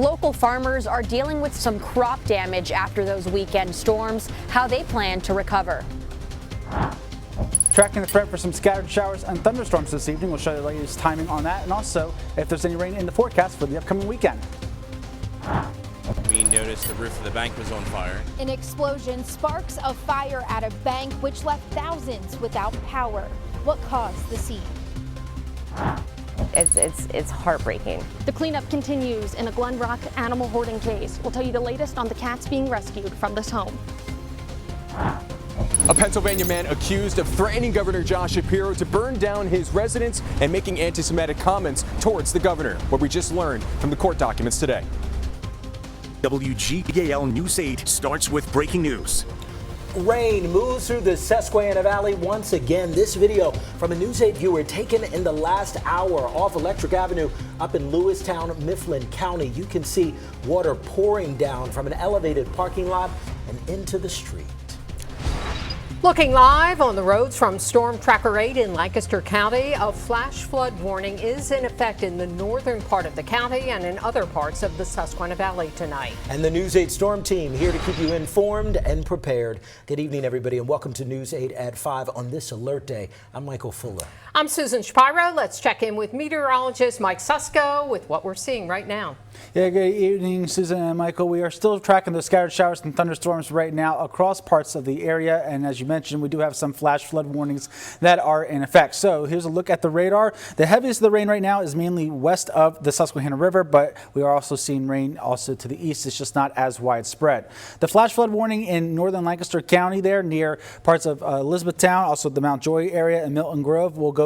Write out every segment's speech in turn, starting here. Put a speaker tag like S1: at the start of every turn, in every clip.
S1: Local farmers are dealing with some crop damage after those weekend storms, how they plan to recover.
S2: Tracking the threat for some scattered showers and thunderstorms this evening. We'll show you the latest timing on that, and also if there's any rain in the forecast for the upcoming weekend.
S3: We noticed the roof of the bank was on fire.
S4: An explosion, sparks of fire at a bank which left thousands without power. What caused the scene?
S5: It's heartbreaking.
S1: The cleanup continues in a Glen Rock animal hoarding case. We'll tell you the latest on the cats being rescued from this home.
S6: A Pennsylvania man accused of threatening Governor Josh Shapiro to burn down his residence and making anti-Semitic comments towards the governor. What we just learned from the court documents today.
S7: WGAL News 8 starts with breaking news.
S8: Rain moves through the Susquehanna Valley once again. This video from a News 8 viewer taken in the last hour off Electric Avenue up in Lewistown, Mifflin County. You can see water pouring down from an elevated parking lot and into the street.
S9: Looking live on the roads from Storm Tracker 8 in Lancaster County, a flash flood warning is in effect in the northern part of the county and in other parts of the Susquehanna Valley tonight.
S8: And the News 8 Storm Team here to keep you informed and prepared. Good evening, everybody, and welcome to News 8 at 5 on this alert day. I'm Michael Fuller.
S9: I'm Susan Shapiro. Let's check in with meteorologist Mike Susko with what we're seeing right now.
S2: Yeah, good evening, Susan and Michael. We are still tracking the scattered showers and thunderstorms right now across parts of the area. And as you mentioned, we do have some flash flood warnings that are in effect. So here's a look at the radar. The heaviest of the rain right now is mainly west of the Susquehanna River, but we are also seeing rain also to the east. It's just not as widespread. The flash flood warning in northern Lancaster County there near parts of Elizabethtown, also the Mount Joy area and Milton Grove will go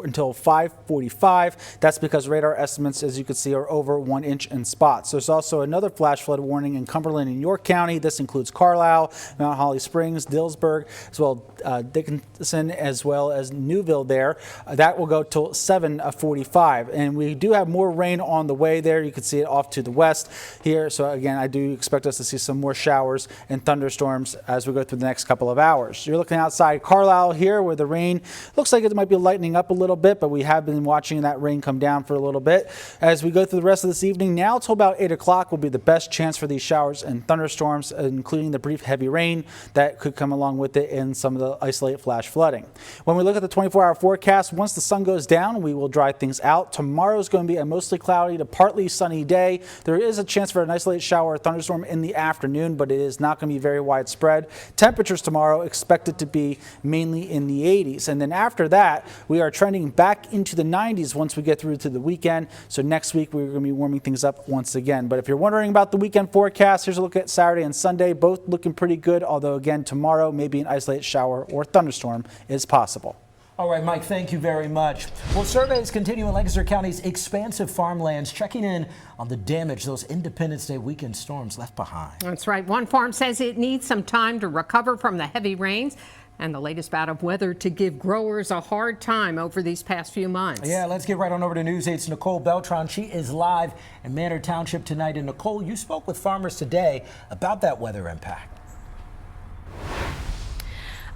S2: until 5:45. That's because radar estimates, as you can see, are over 1 inch in spots. There's also another flash flood warning in Cumberland and York County. This includes Carlisle, Mount Holly Springs, Dillsburg, as well Dickinson, as well as Newville there. That will go till 7:45. And we do have more rain on the way there. You can see it off to the west here. So again, I do expect us to see some more showers and thunderstorms as we go through the next couple of hours. You're looking outside Carlisle here where the rain looks like it might be lightening up a little bit, but we have been watching that rain come down for a little bit. As we go through the rest of this evening, now till about 8 o'clock will be the best chance for these showers and thunderstorms, including the brief heavy rain that could come along with it and some of the isolated flash flooding. When we look at the 24-hour forecast, once the sun goes down, we will dry things out. Tomorrow is going to be a mostly cloudy to partly sunny day. There is a chance for an isolated shower or thunderstorm in the afternoon, but it is not going to be very widespread. Temperatures tomorrow expected to be mainly in the 80s. And then after that, we are trending back into the 90s once we get through to the weekend. So next week, we're going to be warming things up once again. But if you're wondering about the weekend forecast, here's a look at Saturday and Sunday, both looking pretty good. Although again, tomorrow, maybe an isolated shower or thunderstorm is possible.
S8: All right, Mike, thank you very much. Well, surveys continue in Lancaster County's expansive farmlands, checking in on the damage those Independence Day weekend storms left behind.
S9: That's right. One farm says it needs some time to recover from the heavy rains and the latest bout of weather to give growers a hard time over these past few months.
S8: Yeah, let's get right on over to News 8's Nicole Beltran. She is live in Manor Township tonight. And Nicole, you spoke with farmers today about that weather impact.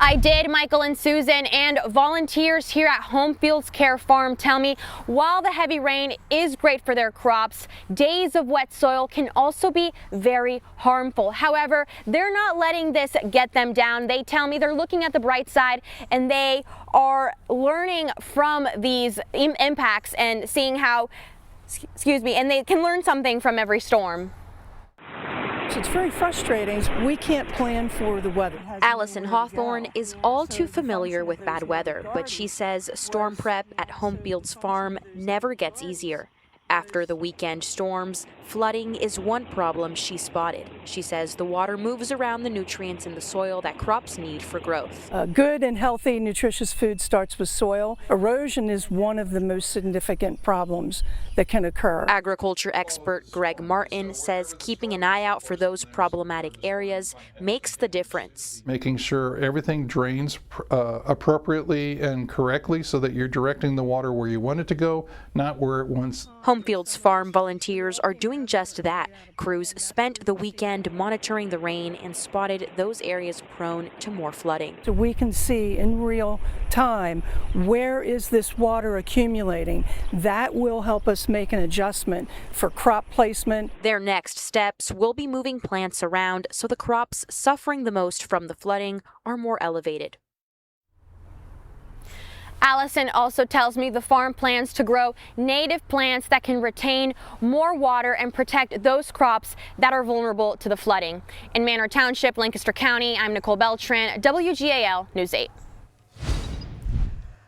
S1: I did, Michael and Susan, and volunteers here at Home Fields Care Farm tell me while the heavy rain is great for their crops, days of wet soil can also be very harmful. However, they're not letting this get them down. They tell me they're looking at the bright side and they are learning from these impacts and seeing how, and they can learn something from every storm.
S10: It's very frustrating. We can't plan for the weather.
S11: Allison Hawthorne is all too familiar with bad weather, but she says storm prep at Home Fields Farm never gets easier. After the weekend storms, flooding is one problem she spotted. She says the water moves around the nutrients in the soil that crops need for growth.
S10: Good and healthy, nutritious food starts with soil. Erosion is one of the most significant problems that can occur.
S11: Agriculture expert Greg Martin says keeping an eye out for those problematic areas makes the difference.
S12: Making sure everything drains appropriately and correctly so that you're directing the water where you want it to go, not where it wants
S11: Homefield's farm volunteers are doing just that. Crews spent the weekend monitoring the rain and spotted those areas prone to more flooding.
S10: So we can see in real time where is this water accumulating. That will help us make an adjustment for crop placement.
S11: Their next steps will be moving plants around so the crops suffering the most from the flooding are more elevated.
S1: Allison also tells me the farm plans to grow native plants that can retain more water and protect those crops that are vulnerable to the flooding. In Manor Township, Lancaster County, I'm Nicole Beltran, WGAL News 8.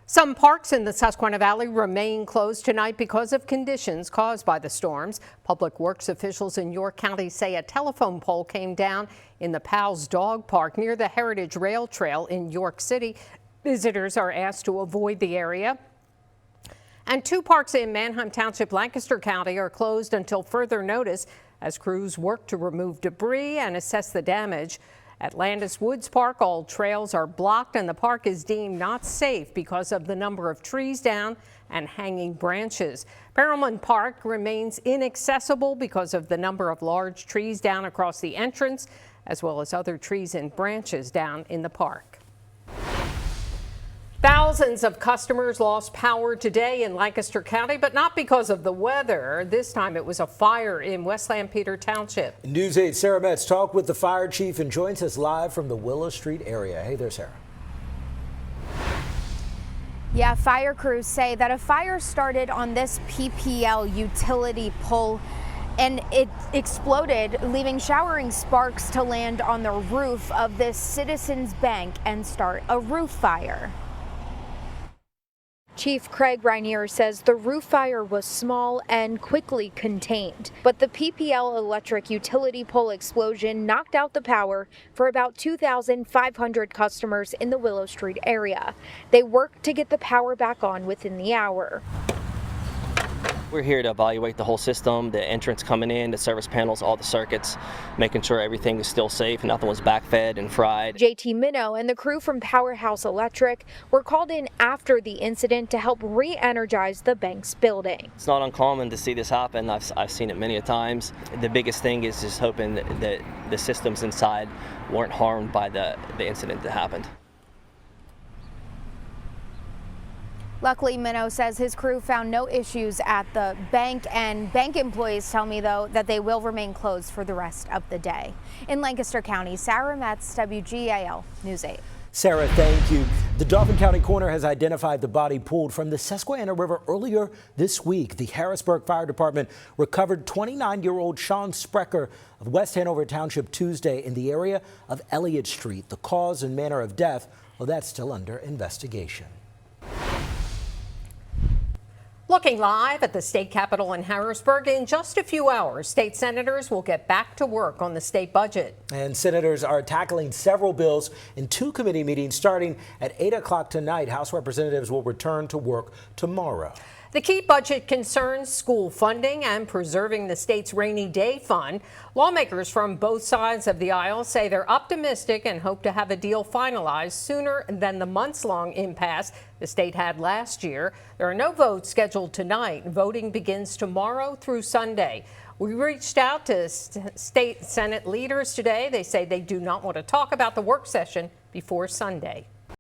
S9: Some parks in the Susquehanna Valley remain closed tonight because of conditions caused by the storms. Public Works officials in York County say a telephone pole came down in the Powell's Dog Park near the Heritage Rail Trail in York City. Visitors are asked to avoid the area. And 2 parks in Manheim Township, Lancaster County are closed until further notice as crews work to remove debris and assess the damage. At Landis Woods Park, all trails are blocked and the park is deemed not safe because of the number of trees down and hanging branches. Perelman Park remains inaccessible because of the number of large trees down across the entrance, as well as other trees and branches down in the park. Thousands of customers lost power today in Lancaster County, but not because of the weather. This time it was a fire in West Lampeter Township.
S8: News 8 Sarah Metz talked with the fire chief and joins us live from the Willow Street area. Hey there, Sarah.
S4: Yeah, fire crews say that a fire started on this PPL utility pole and it exploded, leaving showering sparks to land on the roof of this Citizens Bank and start a roof fire.
S5: Chief Craig Rainier says the roof fire was small and quickly contained, but the PPL electric utility pole explosion knocked out the power for about 2,500 customers in the Willow Street area. They worked to get the power back on within the hour.
S13: We're here to evaluate the whole system, the entrance coming in, the service panels, all the circuits, making sure everything is still safe, nothing was backfed and fried.
S5: JT Minnow and the crew from Powerhouse Electric were called in after the incident to help re-energize the bank's building.
S13: It's not uncommon to see this happen. I've seen it many a times. The biggest thing is just hoping that the systems inside weren't harmed by the incident that happened.
S4: Luckily, Minnow says his crew found no issues at the bank, and bank employees tell me, though, that they will remain closed for the rest of the day. In Lancaster County, Sarah Metz, WGAL News 8.
S8: Sarah, thank you. The Dauphin County coroner has identified the body pulled from the Susquehanna River earlier this week. The Harrisburg Fire Department recovered 29-year-old Sean Sprecher of West Hanover Township Tuesday in the area of Elliott Street. The cause and manner of death, well, that's still under investigation.
S9: Looking live at the state capitol in Harrisburg, in just a few hours, state senators will get back to work on the state budget.
S8: And senators are tackling several bills in 2 committee meetings starting at 8 o'clock tonight. House representatives will return to work tomorrow.
S9: The key budget concerns school funding and preserving the state's rainy day fund. Lawmakers from both sides of the aisle say they're optimistic and hope to have a deal finalized sooner than the months-long impasse the state had last year. There are no votes scheduled tonight. Voting begins tomorrow through Sunday. We reached out to state Senate leaders today. They say they do not want to talk about the work session before Sunday.